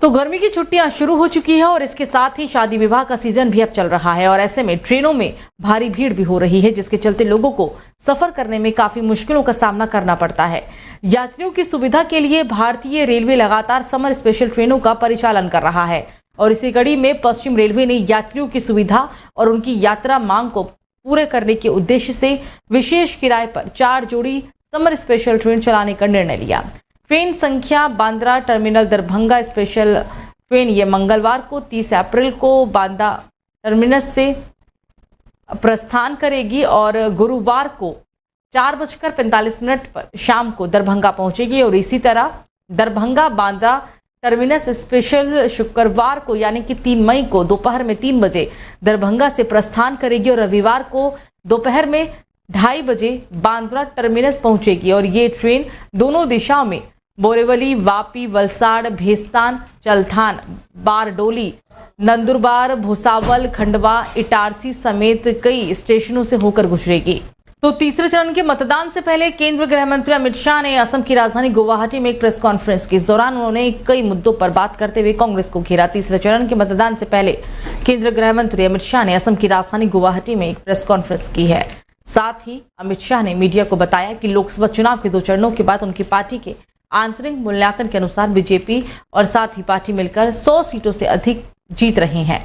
तो गर्मी की छुट्टियां शुरू हो चुकी है और इसके साथ ही शादी विवाह का सीजन भी अब चल रहा है और ऐसे में ट्रेनों में भारी भीड़ भी हो रही है, जिसके चलते लोगों को सफर करने में काफी मुश्किलों का सामना करना पड़ता है। यात्रियों की सुविधा के लिए भारतीय रेलवे लगातार समर स्पेशल ट्रेनों का परिचालन कर रहा है और इसी कड़ी में पश्चिम रेलवे ने यात्रियों की सुविधा और उनकी यात्रा मांग को पूरे करने के उद्देश्य से विशेष किराए पर 4 जोड़ी समर स्पेशल ट्रेन चलाने का निर्णय लिया। ट्रेन संख्या Bandra terminal Darbhanga special train ये मंगलवार को 30 अप्रैल को बांद्रा टर्मिनस से प्रस्थान करेगी और गुरुवार को 4:45 पर शाम को दरभंगा पहुंचेगी और इसी तरह दरभंगा बांद्रा टर्मिनस स्पेशल शुक्रवार को यानी कि 3 मई को दोपहर में 3 बजे दरभंगा से प्रस्थान करेगी और रविवार को दोपहर में 2:30 बजे बांद्रा टर्मिनस पहुंचेगी और ये ट्रेन दोनों दिशाओं में बोरीवली, वापी, वलसाड़, भेस्तान, चलथान, बारडोली, नंदुरबार, भुसावल, खंडवा, इटारसी समेत कई स्टेशनों से होकर गुजरेगी। तो तीसरे चरण के मतदान से पहले केंद्रीय गृह मंत्री अमित शाह ने असम की राजधानी गुवाहाटी में एक प्रेस कॉन्फ्रेंस की। इस दौरान उन्होंने कई मुद्दों पर बात करते हुए कांग्रेस को घेरा। तीसरे चरण के मतदान से पहले केंद्रीय गृह मंत्री अमित शाह ने असम की राजधानी गुवाहाटी में एक प्रेस कॉन्फ्रेंस की है। साथ ही अमित शाह ने मीडिया को बताया कि लोकसभा चुनाव के 2 चरणों के बाद उनकी पार्टी के आंतरिक मूल्यांकन के अनुसार बीजेपी और साथ ही पार्टी मिलकर 100 सीटों से अधिक जीत रहे हैं।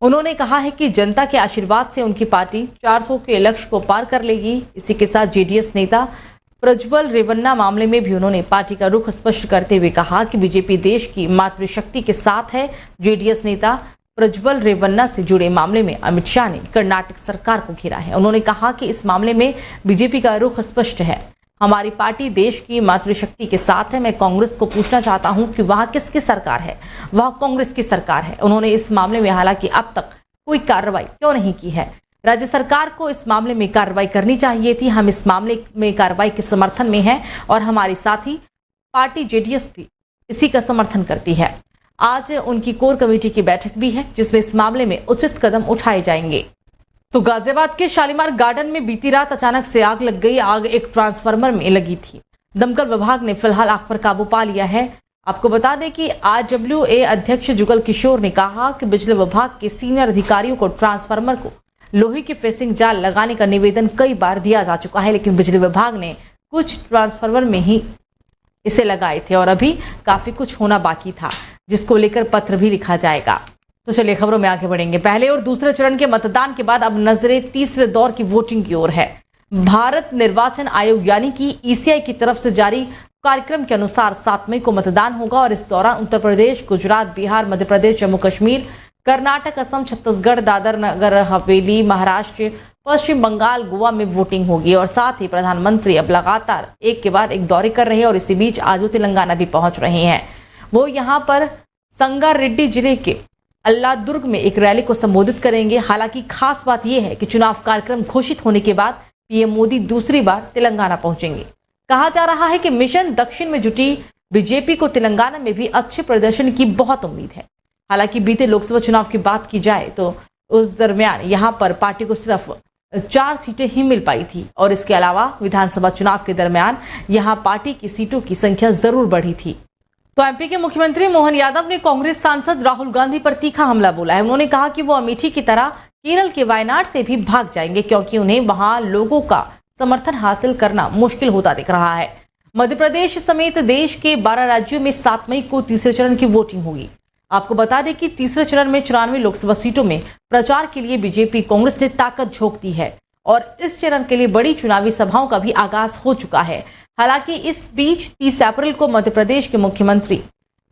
उन्होंने कहा है कि जनता के आशीर्वाद से उनकी पार्टी 400 के लक्ष्य को पार कर लेगी। इसी के साथ जेडीएस नेता प्रज्वल रेवन्ना मामले में भी उन्होंने पार्टी का रुख स्पष्ट करते हुए कहा कि बीजेपी देश की मातृशक्ति के साथ है। जेडीएस नेता प्रज्वल रेवन्ना से जुड़े मामले में अमित शाह ने कर्नाटक सरकार को घेरा है। उन्होंने कहा कि इस मामले में बीजेपी का रुख स्पष्ट है, हमारी पार्टी देश की मातृशक्ति के साथ है। मैं कांग्रेस को पूछना चाहता हूं कि वहां किसकी सरकार है? वह कांग्रेस की सरकार है। उन्होंने इस मामले में हालांकि अब तक कोई कार्रवाई क्यों नहीं की है? राज्य सरकार को इस मामले में कार्रवाई करनी चाहिए थी। हम इस मामले में कार्रवाई के समर्थन में हैं और हमारी साथी पार्टी जेडीएस भी इसी का समर्थन करती है। आज उनकी कोर कमेटी की बैठक भी है जिसमें इस मामले में उचित कदम उठाए जाएंगे। तो गाजियाबाद के शालीमार गार्डन में बीती रात अचानक से आग लग गई। आग एक ट्रांसफार्मर में लगी थी। दमकल विभाग ने फिलहाल आग पर काबू पा लिया है। आपको बता दें कि आरडब्ल्यूए अध्यक्ष जुगल किशोर ने कहा कि बिजली विभाग के सीनियर अधिकारियों को ट्रांसफार्मर को लोहे की फेसिंग जाल लगाने का निवेदन कई बार दिया जा चुका है, लेकिन बिजली विभाग ने कुछ ट्रांसफार्मर में ही इसे लगाए थे और अभी काफी कुछ होना बाकी था, जिसको लेकर पत्र भी लिखा जाएगा। तो चलिए खबरों में आगे बढ़ेंगे। पहले और दूसरे चरण के मतदान के बाद अब नजरें तीसरे दौर की वोटिंग की ओर है। भारत निर्वाचन आयोग यानी कि ईसीआई की तरफ से जारी कार्यक्रम के अनुसार 7 मई को मतदान होगा और इस दौरान उत्तर प्रदेश, गुजरात, बिहार, मध्य प्रदेश, जम्मू कश्मीर, कर्नाटक, असम, छत्तीसगढ़, दादर नगर हवेली, महाराष्ट्र, पश्चिम बंगाल, गोवा में वोटिंग होगी और साथ ही प्रधानमंत्री अब लगातार एक के बाद एक दौरे कर रहे हैं और इसी बीच आज वो तेलंगाना भी पहुंच रहे हैं। वो यहाँ पर संगारेड्डी जिले के अल्लादुर्ग में एक रैली को संबोधित करेंगे। हालांकि खास बात यह है कि चुनाव कार्यक्रम घोषित होने के बाद पीएम मोदी दूसरी बार तेलंगाना पहुंचेंगे। कहा जा रहा है कि मिशन दक्षिण में जुटी बीजेपी को तेलंगाना में भी अच्छे प्रदर्शन की बहुत उम्मीद है। हालांकि बीते लोकसभा चुनाव की बात की जाए तो उस दरमियान यहां पर पार्टी को सिर्फ 4 सीटें ही मिल पाई थी और इसके अलावा विधानसभा चुनाव के दरमियान यहां पार्टी की सीटों की संख्या जरूर बढ़ी थी। तो एमपी के मुख्यमंत्री मोहन यादव ने कांग्रेस सांसद राहुल गांधी पर तीखा हमला बोला है। उन्होंने कहा कि वो अमेठी की तरह केरल के वायनाड से भी भाग जाएंगे क्योंकि उन्हें वहां लोगों का समर्थन हासिल करना मुश्किल होता दिख रहा है। मध्य प्रदेश समेत देश के 12 राज्यों में 7 मई को तीसरे चरण की वोटिंग होगी। आपको बता दें कि तीसरे चरण में 94 लोकसभा सीटों में प्रचार के लिए बीजेपी कांग्रेस ने ताकत झोंक दी है और इस चरण के लिए बड़ी चुनावी सभाओं का भी आगाज हो चुका है। हालांकि इस बीच 30 अप्रैल को मध्य प्रदेश के मुख्यमंत्री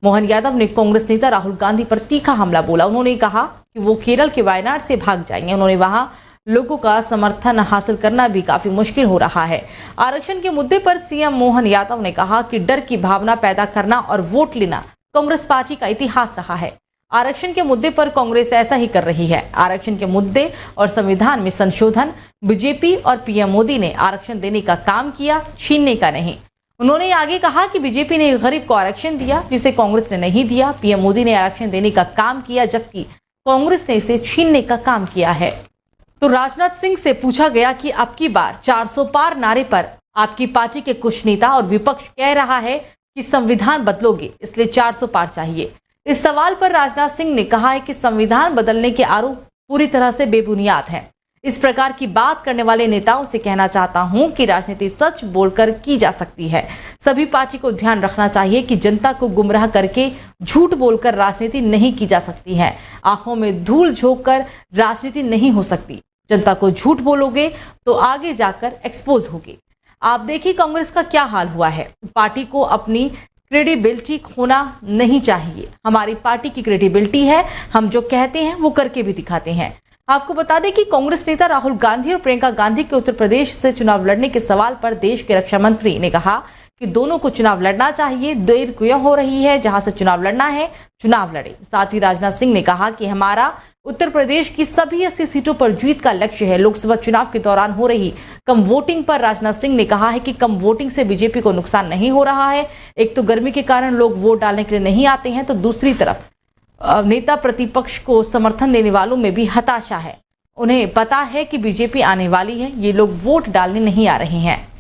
मोहन यादव ने कांग्रेस नेता राहुल गांधी पर तीखा हमला बोला। उन्होंने कहा कि वो केरल के वायनाड से भाग जाएंगे। उन्होंने वहां लोगों का समर्थन हासिल करना भी काफी मुश्किल हो रहा है। आरक्षण के मुद्दे पर सीएम मोहन यादव ने कहा कि डर की भावना पैदा करना और वोट लेना कांग्रेस पार्टी का इतिहास रहा है। आरक्षण के मुद्दे पर कांग्रेस ऐसा ही कर रही है। आरक्षण के मुद्दे और संविधान में संशोधन बीजेपी और पीएम मोदी ने आरक्षण देने का काम किया, छीनने का नहीं। उन्होंने आगे कहा कि बीजेपी ने गरीब को आरक्षण दिया जिसे कांग्रेस ने नहीं दिया। पीएम मोदी ने आरक्षण देने का काम किया जबकि कांग्रेस ने इसे छीनने का काम किया है। तो राजनाथ सिंह से पूछा गया कि अब की बार 400 पार नारे पर आपकी पार्टी के कुछ नेता और विपक्ष कह रहा है कि संविधान बदलोगे इसलिए 400 पार चाहिए। इस सवाल पर राजनाथ सिंह ने कहा है कि संविधान बदलने के आरोप पूरी तरह से बेबुनियाद हैं। इस प्रकार की बात करने वाले नेताओं से कहना चाहता हूं कि राजनीति सच बोलकर की जा सकती है। सभी पार्टी को ध्यान रखना चाहिए कि जनता को गुमराह करके झूठ बोलकर राजनीति नहीं की जा सकती है। आंखों में धूल झोंक कर राजनीति नहीं हो सकती। जनता को झूठ बोलोगे तो आगे जाकर एक्सपोज होगी। आप देखिए कांग्रेस का क्या हाल हुआ है। पार्टी को अपनी क्रेडिबिलिटी खोना नहीं चाहिए। हमारी पार्टी की क्रेडिबिलिटी है, हम जो कहते हैं वो करके भी दिखाते हैं। आपको बता दें कि कांग्रेस नेता राहुल गांधी और प्रियंका गांधी के उत्तर प्रदेश से चुनाव लड़ने के सवाल पर देश के रक्षा मंत्री ने कहा कि दोनों को चुनाव लड़ना चाहिए। देर क्यों हो रही है, जहां से चुनाव लड़ना है चुनाव लड़े। साथ ही राजनाथ सिंह ने कहा कि हमारा उत्तर प्रदेश की सभी 80 सीटों पर जीत का लक्ष्य है। लोकसभा चुनाव के दौरान हो रही कम वोटिंग पर राजनाथ सिंह ने कहा है कि कम वोटिंग से बीजेपी को नुकसान नहीं हो रहा है। एक तो गर्मी के कारण लोग वोट डालने के लिए नहीं आते हैं, तो दूसरी तरफ नेता प्रतिपक्ष को समर्थन देने वालों में भी हताशा है। उन्हें पता है कि बीजेपी आने वाली है, ये लोग वोट डालने नहीं आ रहे हैं।